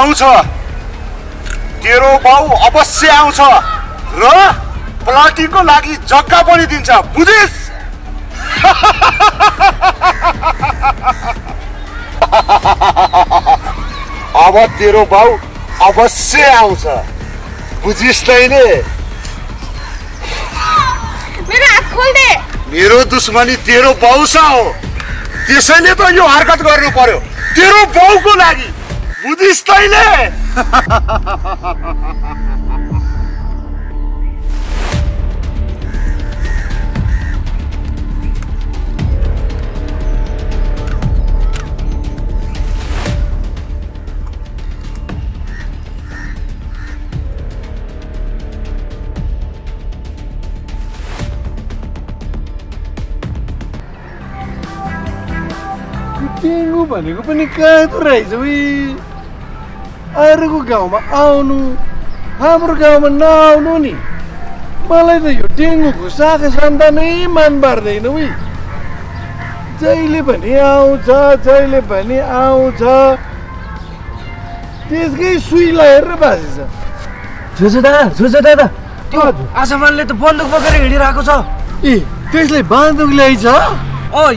आउँछ तेरो बाउ अवश्य आउँछ र प्लटिङको लागि जग्गा पनि दिन्छ बुझिस् अब तेरो बाउ अवश्य आउँछ बुझिस् तैले मेरो हात खोल्दे मेरो दुश्मनी तेरो बाउसँग हो त्यसैले त यो हरकत गर्नु पर्यो तेरो बाउको लागि बुझिस् तैले टेङ्गु भनेको पनि कहाँ रहेछ अरूको गाउँमा आउनु हाम्रो गाउँमा नआउनु नि मलाई त यो डेङ्गुको शाखा सन्तानै मन पर्दैन जहिले पनि आउँछ त्यसकै सुई लगाएर बाजेछ जोजो दादा त्यो आसामानले त बन्दुक बोकेर हिँडिरहेको छ ए त्यसले बन्दुक ल्याइछ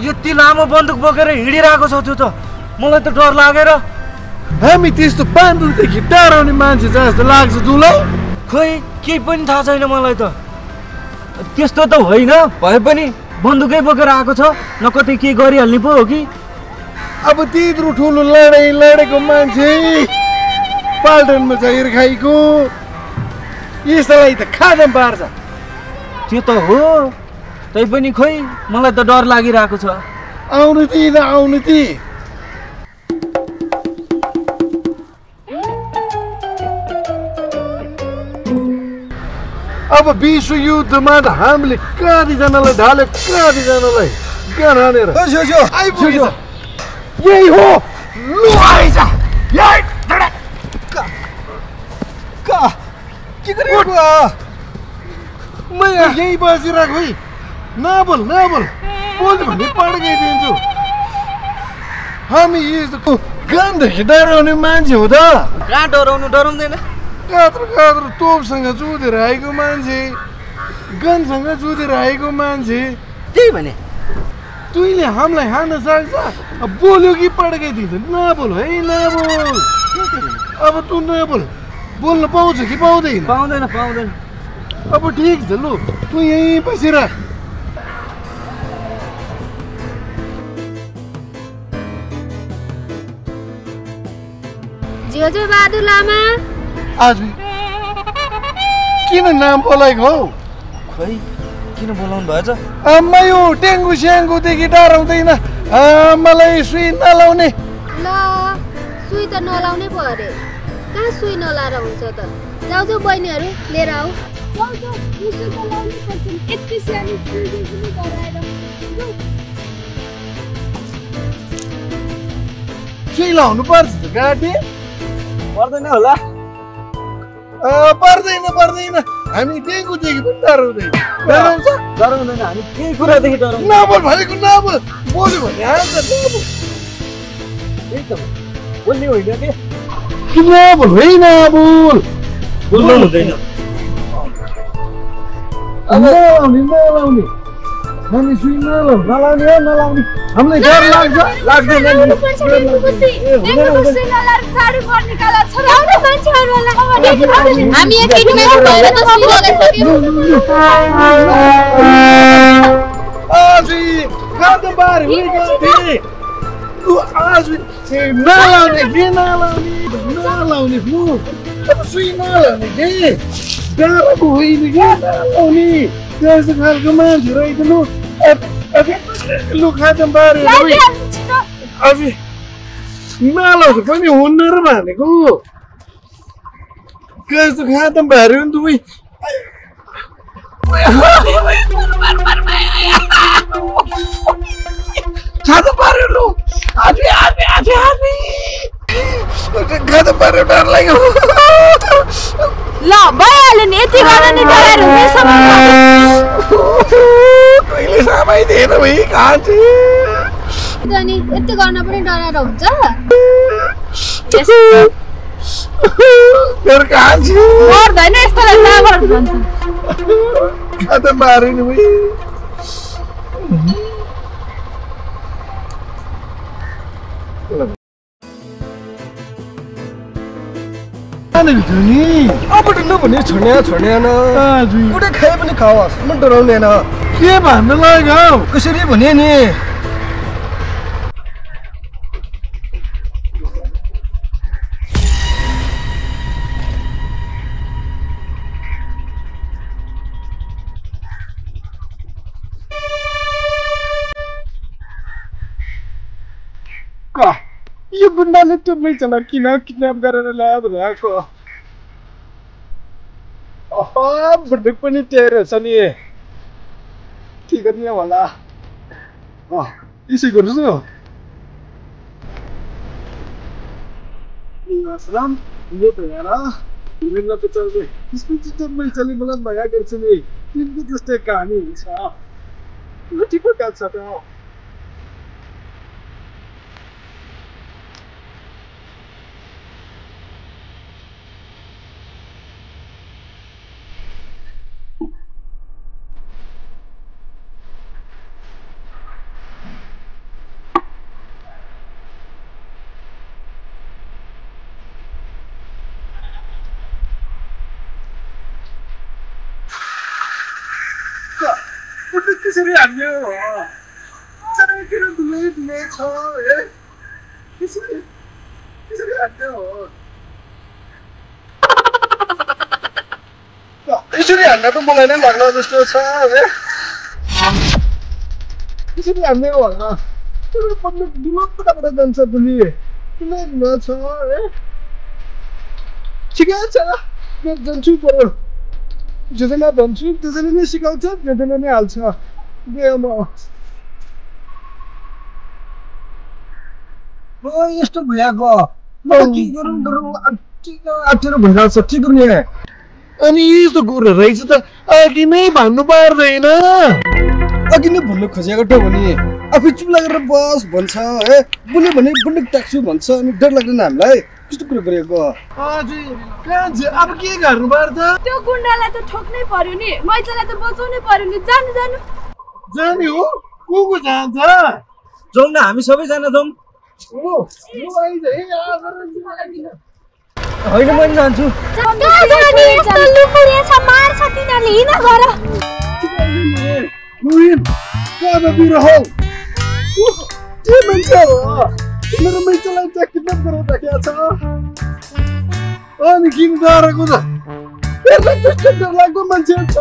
यति लामो बन्दुक बोकेर हिँडिरहेको छ त्यो त मलाई त डर लागेर हामी त्यस्तो बन्दुकदेखि डराउने मान्छे जस्तो लाग्छ तुलाई खोइ केही पनि थाहा छैन मलाई त त्यस्तो त होइन भए पनि बन्दुकै बोकेर आएको छ न कतै के गरिहाल्ने पो हो कि अब त्यत्रो ठुलो लडाइँ लडेको मान्छे पाल्टनमा जागिर खाइको यस्तालाई त खादम पार्छ त्यो त हो तैपनि खोइ मलाई त डर लागिरहेको छ आउनु ती अब विश्व युद्धमा त हामीले कतिजनालाई ढाल्यो कतिजनालाई गान हानेर यही हो लु आइज के गरेको यही बसिरहेको है नबोल बोल्यो भने पड्काइदिन्छु हामी यस्तो गनदेखि डराउने मान्छे हो त कहाँ डराउँदैन कात्रो तोपसँग जुधेर आएको मान्छे गनसँग जुधेर आएको मान्छे त्यही भने तुइले हामीलाई हान्न सक्छ बोल्यो कि पड्काइदिन्छ नबोल है नबोल अब तँ नबोल बोल्न पाउँछ कि पाउँदैन पाउँदैन अब ठिक छ लु तँ यहीँ बसेर जोजो बहादुर लामा आज किन नाम बोलाएको हौ खोइ किन बोलाउनु भएछ आम्मा यो डेङ्गु स्याङ्गुदेखि डराउँदैन मलाई सुई नलाउने ल सुई त नलाउने पो अरे कहाँ सुई नलाएर हुन्छ त जाऊ बहिनीहरू लिएर आऊ सुई लाउनु पर्छ त गाडी पर्दैन होला पर्दैन हामी डेङ्गुदेखि पनि डराउँदैन डराउँदैन हामी केही कुरादेखि डराउँदैन नबोल भनेको नबोल बोल्यो भने हाल्छ नबोल एकदम बोल्ने होइन कि नबोल है नबोल बोल्नु हुँदैन नलाउने हामी सुई नलाउने हामीलाई डर लाग्दैन हामी एकैटुकै भएर त सुई लगाइसक्यौँ नलाउने सुई नलाउने के डरको होइन कि नलाउने त्यस्तो खालको मान्छे रहेछ लु खाँचम पाऱ्यो अझै नलाउँछ पनि हुन्न र भनेको कस्तो खाँचम पाऱ्यो नि तपाईँ खाँचम पाऱ्यो लु खाँचम पाऱ्यो डर लाग्यो ल भइहाल्यो नि यति गर्न नि डराएर हुने समय कहिले समय दिएन भाइ खान्छ नि यति गर्न पनि डराएर हुन्छ घर कहाँ छु मर्दैन यस्तोलाई जाबर भन्छ खाता मारे नि भाइ अब नभने छोड्या न कुटै खाए पनि खाओस् म डराउने न के भन्न लाग्यो कसरी भने नि यो गुन्डाले टुम्मै चला किन किडन्याप गरेर ल्यायो भनेको बन्दुक पनि टेरेको छ नि के गर्ने होला यसै गर्नुहोस् न असलाम यो त यार विभिन्न पिक्चरले त्यसपछि टुम्मै चली मलाई भया गर्छ नि तिनको जस्तै कहानी हुन्छ यो ठिक छ त कसरी हान्यो चरा किन दुलै छ ए कसरी हान्यो यसरी हान्न त मलाई नै लाग्न जस्तो छ है कसरी हान्यो होला त्यो पन्ने दिमागबाट जान्छ दुली किन छ है ठिकै छ म जान्छु पर्यो जेजना भन्छु त्यसैले नै सिकाउँछ जेजना नै हाल्छ यस्तो भइएको के गरौँ अटेर भइरहेको छ के गर्ने अनि यस्तो कुरा रहेछ त अघि नै भन्नु पर्दैन अघि नै भन्नु खोजेको त हो नि आफै चुप लागेर बस भन्छ है बुले भने बन्दुक ट्याक्छु भन्छ अनि डर लाग्दैन हामीलाई कस्तो कुरा गरेको अब के गर्नु पर्छ त्यो गुन्डालाई त ठोक्नै पर्यो नि मैचालाई त बचाउनै पर्यो नि जानु जानु जाने हो को जान्छ जाउँ न हामी सबैजना जाउँ होइन म जान्छु मेरो मैचालाई चाहिँ किडन्याप गरेर राखेको छ अनि किन डरेको त त्यस्तो डरलाग्दो मान्छे छ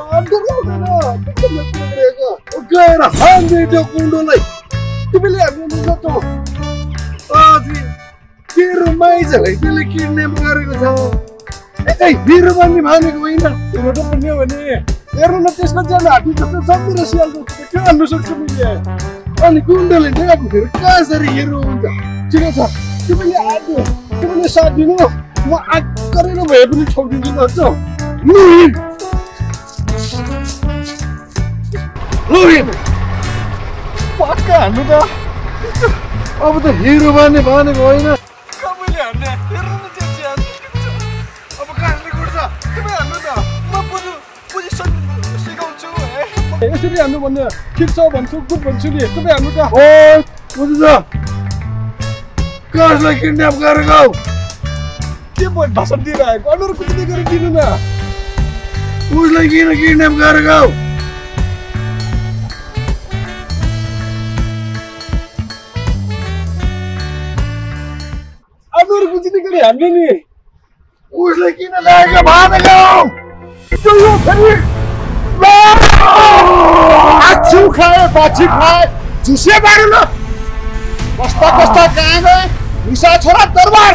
गएर हान्दै त्यो कुण्डोलाई तिमीले हामीले जस्तो तेरो माइजलाई त्यसले किडन्याप गरेको छ मेरो भन्ने भनेको होइन तिम्रो त भन्यो भने हेर्नु न त्यसको जान हाटी जस्तो सम्झेर सियाल जस्तो के हाल्नु सक्छ मैले अनि कुण्डोले ल्याएको फेरि कसरी हेर्नु हुन्छ ठिकै छ तिमीले आयो तिमीले साथ दिनु म आग गरेर भए पनि छोडिदिन्छु भन्छ पक्का हान्नु त अब त हिरो भन्ने भनेको होइन कहिले हान्ने हेर्नु न त्यो अब कहाँ हान्ने गर्छ तिमी हान्नु त म पोजिसन सिकाउँछु यसरी हान्नु भन्ने ठिक छ भन्छु गुड भन्छु नि तपाईँ हान्नु त हो बुझ्छ कसलाई किडन्याप गरेको के भयो भाषण दिइरहेको अनुहार कुचले गरेर दिनु न उसलाई किन किडन्याप गरेको अनुहार कुचले गरी हान्ने नि उसलाई किन ल्याएको भनेको आछु खाए पछि खाए झुसे बारे न कस्ता कस्ता कहाँ गए निसा छोरा दरबार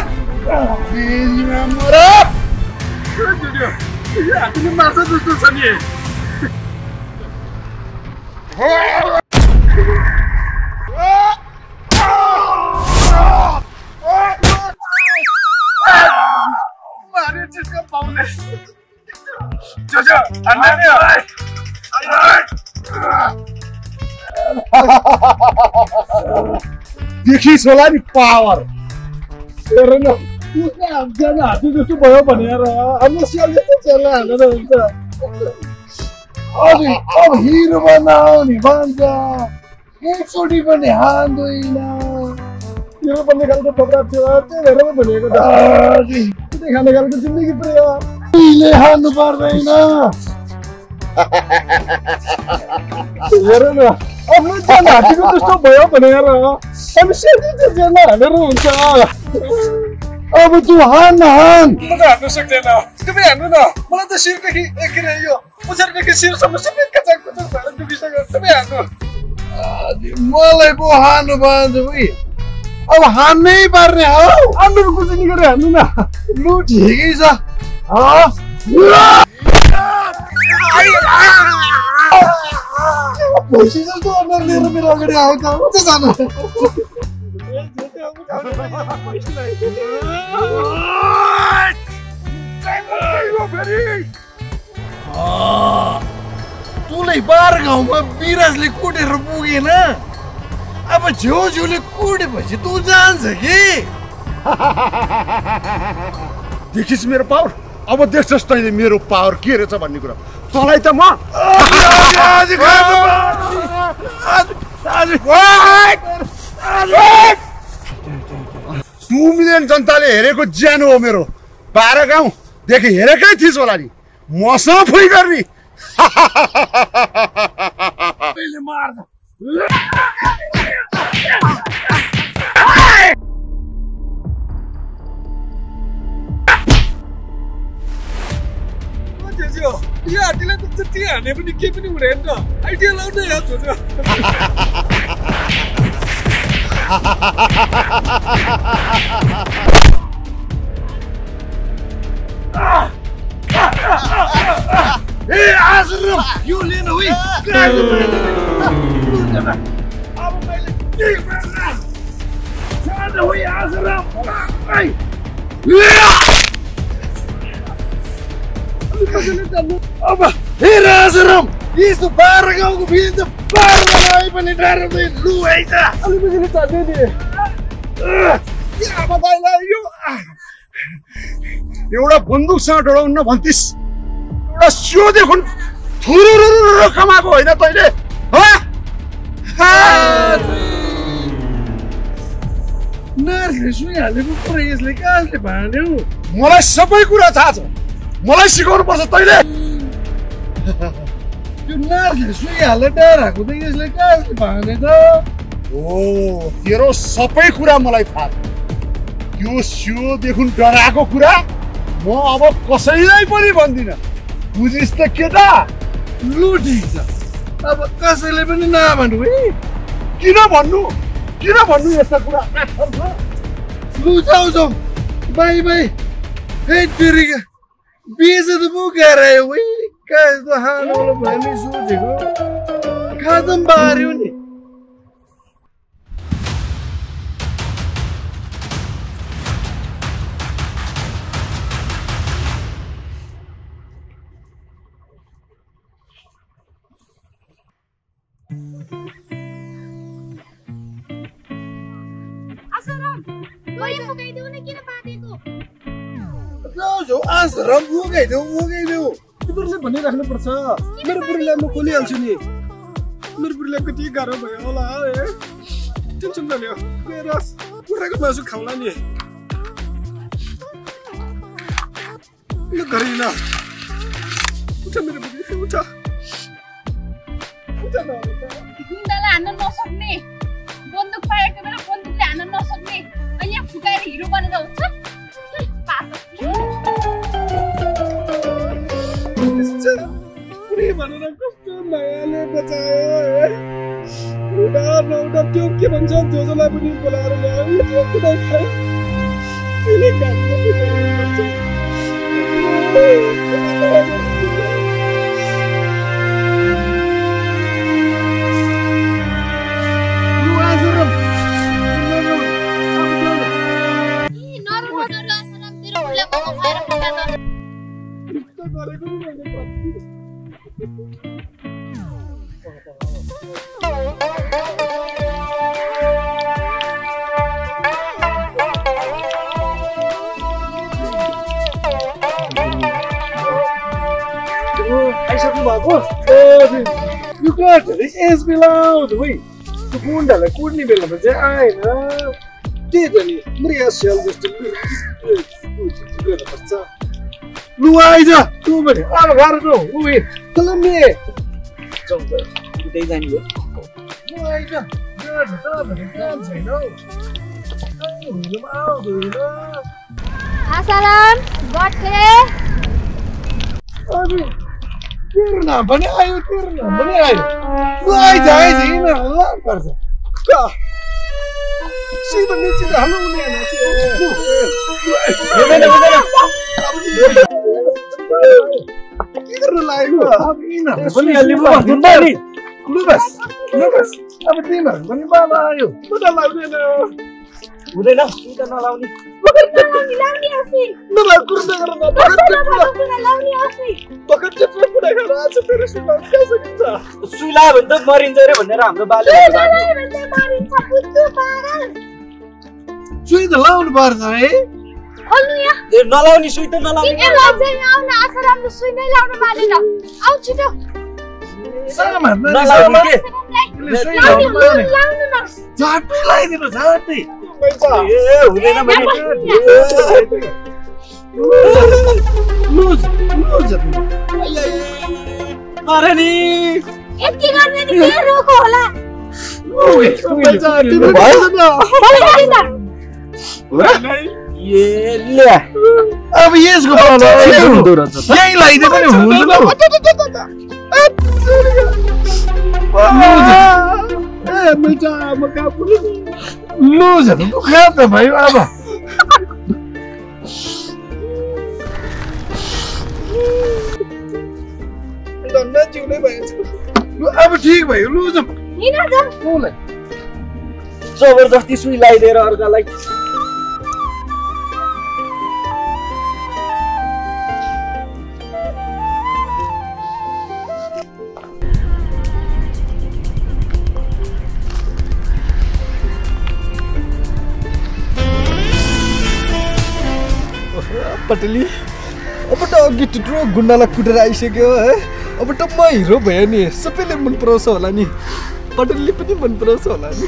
माछा जस्तो छ नि मारे जिसका पाउने देखिस होला नि पावर हेर न एकजना हात्ती जस्तो भयो भने यार हाम्रो स्याल जस्तो चेला हालेर हुन्छ अब हिरो बनाऊ नि भन्छ एकचोटि पनि हान्दैन हिरो बन्ने खालको प्रोग्राम थियो त्यही भएर पो भनेको त त्यही खाने खालको जिन्दगी पर्यो कहिले हान्नु पर्दैन हेर न अब एकजना हात्तीको जस्तो भयो भने यार हामी सेती चेला हालेर हुन्छ अब तू हान म त हान्नु सक्दैन तपाईँ हान्नु न मलाई त शिरदेखि एकिने यो पुछारदेखि शिरसम्म सबै कचाक कचाक भएर दुखिसक्यो तपाईँ हान्नु मलाई पो हान्नु पर्छ भाइ अब हान्नै पर्ने हो हान्नु कुचुनी गरेर हान्नु न लु ठिकै छ भैँसी जस्तो अनुहार लिएर मेरो अगाडि आउँछ हुन्छ जानु तँलाई बार गाउँमा बिराजले कुटेर पुगेन अब छेउछेउले कुटेपछि तँ जान्छ कि देखिस् मेरो पावर अब देख्छस् तैँले मेरो पावर के रहेछ भन्ने कुरा तँलाई त म 2 मिलियन जनताले हेरेको ज्यानो हो मेरो 12 गाउँदेखि हेरेकै थिइस् होला नि मसँग फुइ गर्ने यो हात्तीलाई त जति हाने पनि केही पनि हुँदैन त आइडिया लाउनु यार छोरा ए आजरम यो लिन हुई अब मैले के गर्न जान हुई आजरम अब हे राजरम यस्तो 12 गाउँको भिड त 12 लगाए पनि डराउँदै लु है त अलिकति चल्दै नि अब भाइलाई यो एउटा बन्दुकसँग डराउन भन्थिस् एउटा सियो देखुन थुरुरुरु कमाएको होइन तैँले नर्सले सुइहालेको कुरा यसले कहाँले भाँड्यौ मलाई सबै कुरा थाहा छ मलाई सिकाउनु पर्छ तैँले त्यो नर्सले सुइहाले डराएको त यसले कहाँले भाँडे त ओ तेरो सबै कुरा मलाई थाहा छ त्यो सियो देखुन डराएको कुरा म अब कसैलाई पनि भन्दिनँ बुझिस् त केटा लु ठिक छ अब कसैले पनि नभन्नु है किन भन्नु यस्ता कुरा लु जाऊ जाऊ बाई बाई हे तेरिका बेचेर त पो गरायो है कहाँ यस्तो हाल्नु भने सोचेको खादम बार्यो नि आश्रम उगाइदेऊ तिमीहरूले भनिराख्नु पर्छ मेरो बुढीलाई म खोलिहाल्छु नि मेरो बुढीलाई कति गाह्रो भयो होला टेन्सन नलियो गएर कुखुराको मासु खाउँला नि ल गरिन उठ मेरो बुढी उठ गुन्डालाई हान्न नसक्ने बन्दुक पाएको बेला बन्दुकले हान्न नसक्ने अहिले फुकाएर हिरो बनेर हुन्छ भनेर कस्तो मायाले बचायो है उडा नउडा त्यो के भन्छ जोजोलाई पनि बोलाएर ल्याऊ त्यो कुरा खाए त्यसले काट्नु पर्छ यो कहाँ एज बेला आउँछ भाइ त्यो गुन्डालाई कुट्ने बेलामा चाहिँ आएन त्यही त नि मेरो यहाँ स्याल जस्तो पर्छ लु आइज तँ पनि अब घर जाउँ उयो चल मे उतै जाने हो लु आइज काम छैन हौ आउँदैन आसाराम गठे अबे तेरो नाम पनि आयो तेरो नाम पनि आयो लु आइज हिँड पर्छ सीधा नीचे हाल्नु हुने के गर्न लाग्यो अब यिनीहरू पनि लु बस अब तिमीहरू पनि बाबा आयो खुट्टा लाग्दैन हुँदैन सुइता नलाउने सुई लगायो भने त मरिन्छ अरे भनेर हाम्रो बाले सुई त लाउनु पर्छ है नलाउने सुई त नलाउने झाटै लगाइदिनु झाटै हुँदैन अरे नि अब यसको यही लगाइदिएको नि हुँदैन लुजहरू दुखा त भयो अब जिउनै भएछ अब ठिक भयो लु जबरजस्ती सुई लगाइदिएर अर्कालाई पटेली अब त अघि टुट्रो गुन्डालाई कुटेर आइसक्यो है अब त म हिरो भयो नि सबैले मन पराउँछ होला नि पटेलले पनि मन पराउँछ होला नि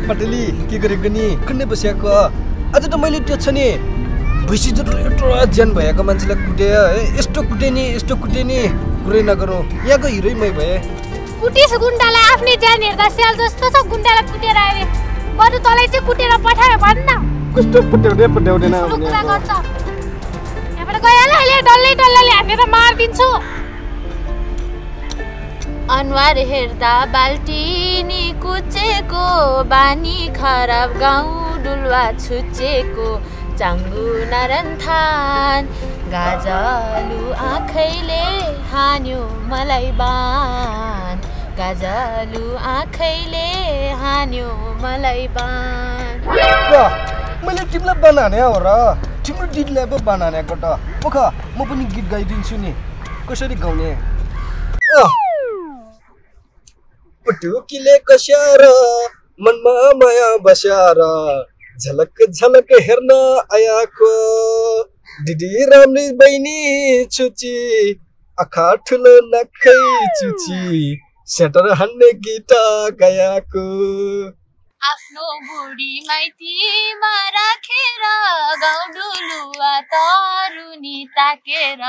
पटेली के गरेको नि कुनै बसिएको आज त मैले त्यो छ नि भैँसी जस्तो यत्रो ज्यान भएको मान्छेलाई कुटे है यस्तो कुटे नि कुरै नगरौँ यहाँको हिरै मै भए कुटिस गुन्डालाई आफ्नै ज्यान हेर्दा स्याल जस्तो छ गुन्डालाई कुटेर आए बरु तँलाई चाहिँ कुटेर पठायो भन्न कस्तो पट्याउँदैन कुरा गर्छ यहाँबाट गइहाल अहिले डल्लै हानेर मारिदिन्छु अनुहार हेर्दा बाल्टिनी कुचेको बानी खराब गाउँ डुलुवा छुचेको चाङ्गु नरन्थान गाजलु आँखैले हान्यो मलाई बान गाजलु आँखैले हान्यो मलाई बान मैले तिमीलाई बनाने हो र तिम्रो दिदीलाई पो बनानेको त पोख म पनि गीत गाइदिन्छु नि कसरी गाउने पटुकीले कस्यार मनमा माया बस्यार झलक झलक हेर्न आयाको दिदी राम्री बहिनी छुची आँखा ठुलो नखै चुची सेटर हान्ने गीत गायाको आफ्नो बुढी माइतीमा राखेर गाउँ डुलुवा तरुनी ताकेर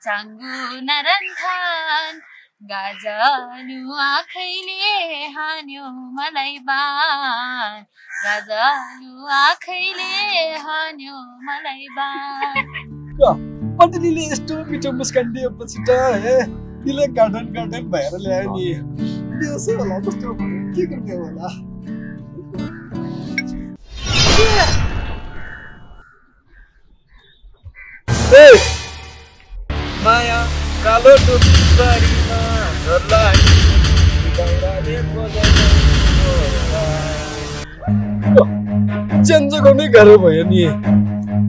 चाङ्गु नरन्थान गाजलु आँखैले हान्यो मलाई बान गाजलु आँखैले हान्यो मलाई बान पटेलीले यस्तो मिठो मुस्कान दिएपछि त हे दिले गार्डन भएर ल्यायो नि त्यसो होला कस्तो के गर्ने होला माया कालो टोपीमा घरलाई बाहिरले ज्यान जोगाउनै गाह्रो भयो नि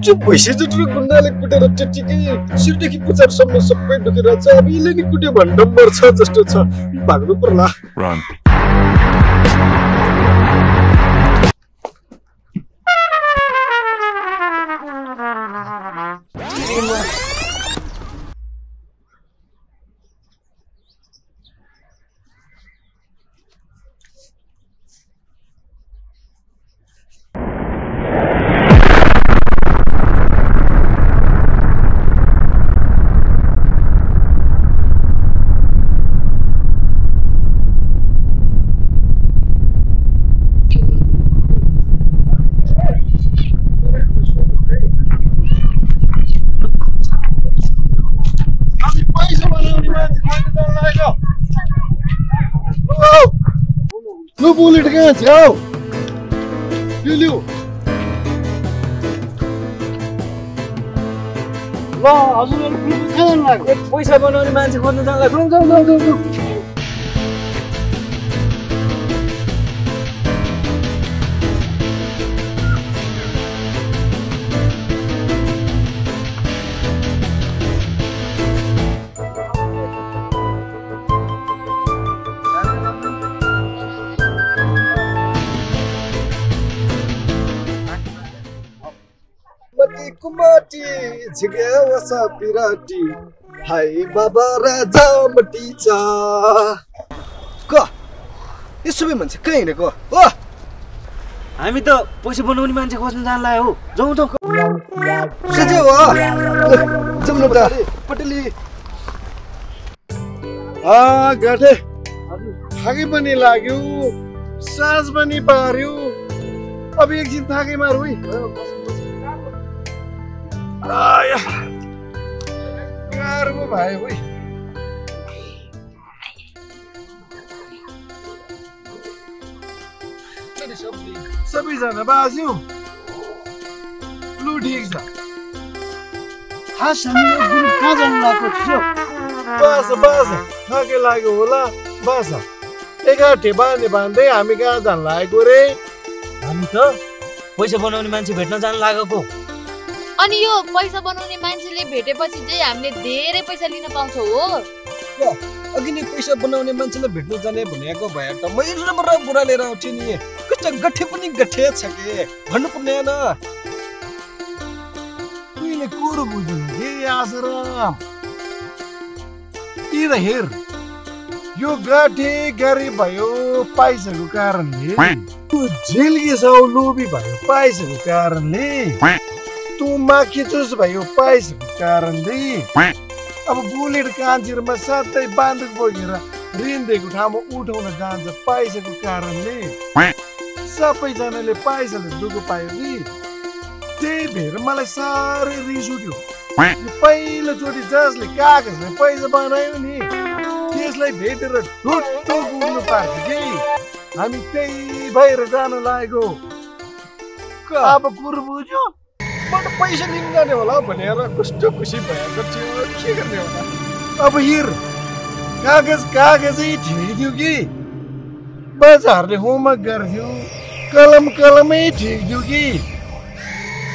त्यो भैँसी जत्रो गुन्डाले कुटेर त्यतिकै शिरदेखि पुच्छरसम्म सबै दुखेर छ अब यसले नि कुट्यो भने नम्बर छ जस्तो छ भाग्नु पर्ला बुलेट कहाँ छ हौ लिउ ल हजुरहरु बुलेट कहाँ जानु लाग्यो पैसा बनाउने मान्छे खोज्न जाँदा जाऊ कुमाटी झिगेवसा पिराटी हाय बाबा राजा मटीचा क यसो बे मान्छे कहाँ हिँडेको हो हामी त पैसा बनाउने मान्छे खोज्न जान लाग्यो हो जाउँ त सजे हो जाउँ न त पटेली गाठे थाकै पनि लाग्यो साँझ पनि पार्यो अब एकछिन थाकै मारु है आया गाह्रो भयो है सबैजना बाज्यो लु ठिक छ खास हामीले ग्रुप कहाँ जानु लाग्यो थियो बास थाकै लाग्यो होला बास एकाठे बाँध्दै हामी कहाँ जान लागेको रे हामी त पैसा बनाउने मान्छे भेट्न जान लागेको अनि यो पैसा बनाउने मान्छेले भेटेपछि चाहिँ हामीले धेरै पैसा लिन पाउँछौ हो अघि नै पैसा बनाउने मान्छेलाई भेट्न जाने भनेको भए त मैले बुढा लिएर आउँथेँ नि कस्तो गठे पनि गठे छ के भन्नु पर्ने न तिमीले कुरो बुझ्नु हे आश्रम यी हेर यो गाठे गाडी भयो पैसाको कारणले झेल्के छौ लोभी भयो पैसाको कारणले तँ माखिचुस भयो पैसाको कारणले अब बुलेट कान्छिरमा साथै बान्दुक बोकेर ऋण दिएको ठाउँमा उठाउन जान्छ पैसाको कारणले सबैजनाले पैसाले दुःख पायो कि त्यही भएर मलाई साह्रै रिस उठ्यो पहिलोचोटि जसले कागजले पैसा बनायो नि त्यसलाई भेटेर ढुट्टो गुड्नु पार्छ कि हामी त्यही भएर जान लागेको अब कुरो बुझ्यो म त पैसा लिन जाने होला भनेर कस्तो खुसी भएको थियो के गर्ने होला अब हिर कागजै ठिक थियो कि बच्चाहरूले होमवर्क गर्थ्यो कलमै ठिक थियो कि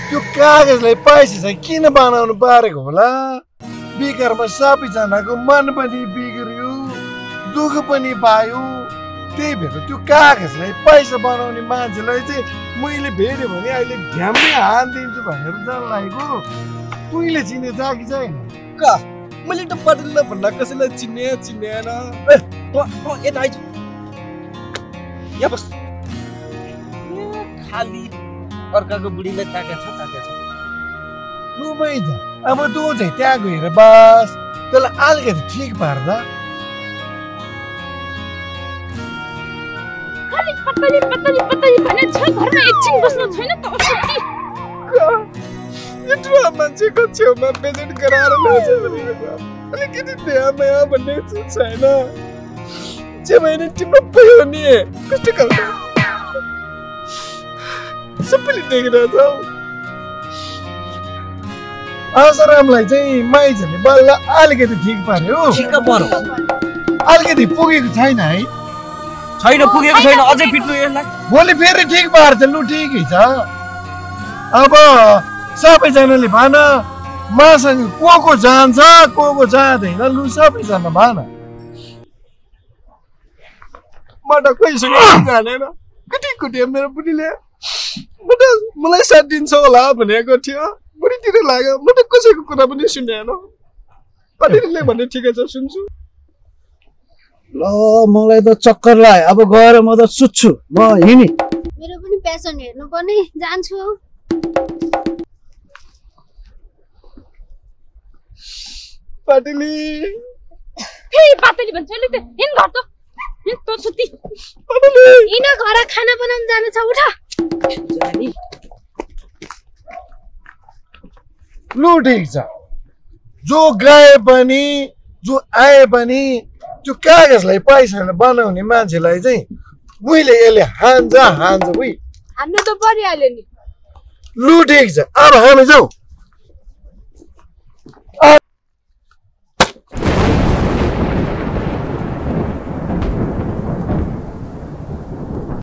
त्यो कागजलाई पैसा चाहिँ किन बनाउनु पारेको होला बेकारमा सबैजनाको मन पनि बिग्रियो दुःख पनि पायो त्यही भएर त्यो कागजलाई पैसा बनाउने मान्छेलाई चाहिँ मैले भेट्यो भने अहिले ढ्याम्मै हानिदिन्छु भनेर जान लागेको तुइले चिने जाकी छैन का मैले त पटेललाई भन्दा कसैलाई चिनेन यता आइज यहाँ बस खाली अर्काको बुढीलाई ताकेछ लुमै जा अब तँ चाहिँ त्यहाँ गएर बस त्यसलाई अलिकति ठिक पार्दा पतली भने छ घरमा एकछिन बस्न छैन त यत्रो मान्छेको छेउमा बेजेट गराएर ल्याउँछ भनेको अलिकति ध्यान भन्ने छैन जे मैले तिम्रो पयो नि कस्तो खालको सबैले देखिरहेछ आसारामलाई चाहिँ माइजहरूले बल्ल अलिकति ठिक पार्यो अलिकति पुगेको छैन है छैन पुगेको छैन अझै पिट्नु यसलाई भोलि फेरि ठिक पार्छ लु ठिकै छ अब सबैजनाले भन मसँग को जान्छ को जाँदैन लु सबैजना भन म त कोहीसँग जानेन कुटी मेरो बुढीले मलाई साथ दिन्छ होला भनेको थियो बुढीतिर लाग्यो म त कसैको कुरा पनि सुनेन पटेलले भने ठिकै छ सुन्छु ल मलाई त चक्कर लाग्यो अब गएर म त सुत्छु म हिँडी मेरो पनि पेसेन्ट हेर्नु पर्ने जान्छु पाटेली फेरि पातेली भन्छ नि त हिँड घर त हिँड त सुत्ती पाटेली हिँड घर खाना बनाउन जानु छ उठ जानी लु ठिक छ जो गए पनि जो आए पनि त्यो कागजलाई पैसाले बनाउने मान्छेलाई चाहिँ मैले यसले हान्छ उही हान्नु त परिहाल्यो नि लु ठिक छ अब हामी जाउँ